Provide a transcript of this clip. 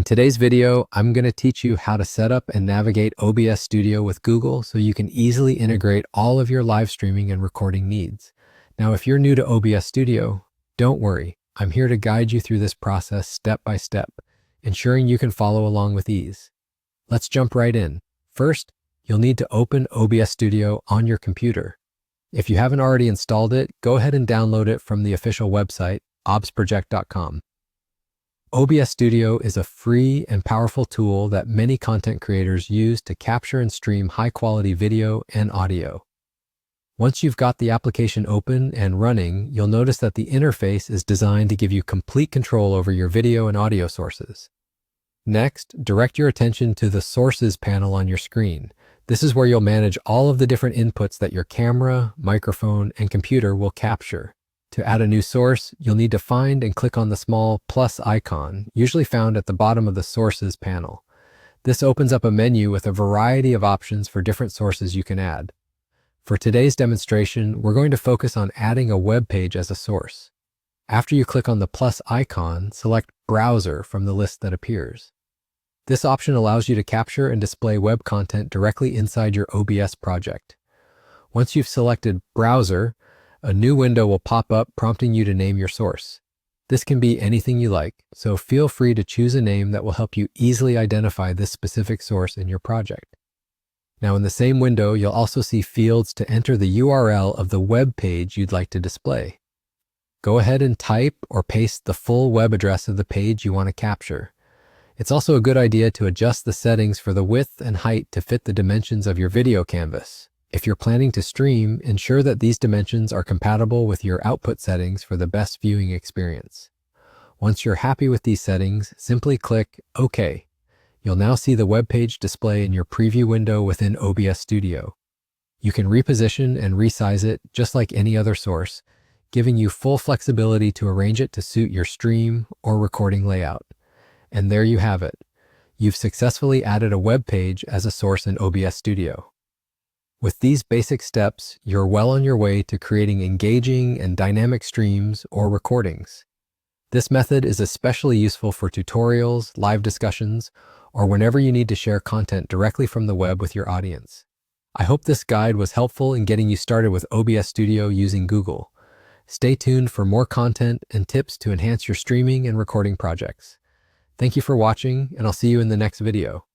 today's video, I'm going to teach you how to set up and navigate OBS Studio with Google so you can easily integrate all of your live streaming and recording needs. Now, if you're new to OBS Studio, don't worry. I'm here to guide you through this process step by step, ensuring you can follow along with ease. Let's jump right in. First, you'll need to open OBS Studio on your computer. If you haven't already installed it, go ahead and download it from the official website, obsproject.com. OBS Studio is a free and powerful tool that many content creators use to capture and stream high-quality video and audio. Once you've got the application open and running, you'll notice that the interface is designed to give you complete control over your video and audio sources. Next, direct your attention to the Sources panel on your screen. This is where you'll manage all of the different inputs that your camera, microphone, and computer will capture. To add a new source, you'll need to find and click on the small plus icon, usually found at the bottom of the Sources panel. This opens up a menu with a variety of options for different sources you can add. For today's demonstration, we're going to focus on adding a web page as a source. After you click on the plus icon, select Browser from the list that appears. This option allows you to capture and display web content directly inside your OBS project. Once you've selected Browser, a new window will pop up prompting you to name your source. This can be anything you like, so feel free to choose a name that will help you easily identify this specific source in your project. Now in the same window, you'll also see fields to enter the URL of the web page you'd like to display. Go ahead and type or paste the full web address of the page you want to capture. It's also a good idea to adjust the settings for the width and height to fit the dimensions of your video canvas. If you're planning to stream, ensure that these dimensions are compatible with your output settings for the best viewing experience. Once you're happy with these settings, simply click OK. You'll now see the web page display in your preview window within OBS Studio. You can reposition and resize it just like any other source, giving you full flexibility to arrange it to suit your stream or recording layout. And there you have it. You've successfully added a web page as a source in OBS Studio. With these basic steps, you're well on your way to creating engaging and dynamic streams or recordings. This method is especially useful for tutorials, live discussions, or whenever you need to share content directly from the web with your audience. I hope this guide was helpful in getting you started with OBS Studio using Google. Stay tuned for more content and tips to enhance your streaming and recording projects. Thank you for watching, and I'll see you in the next video.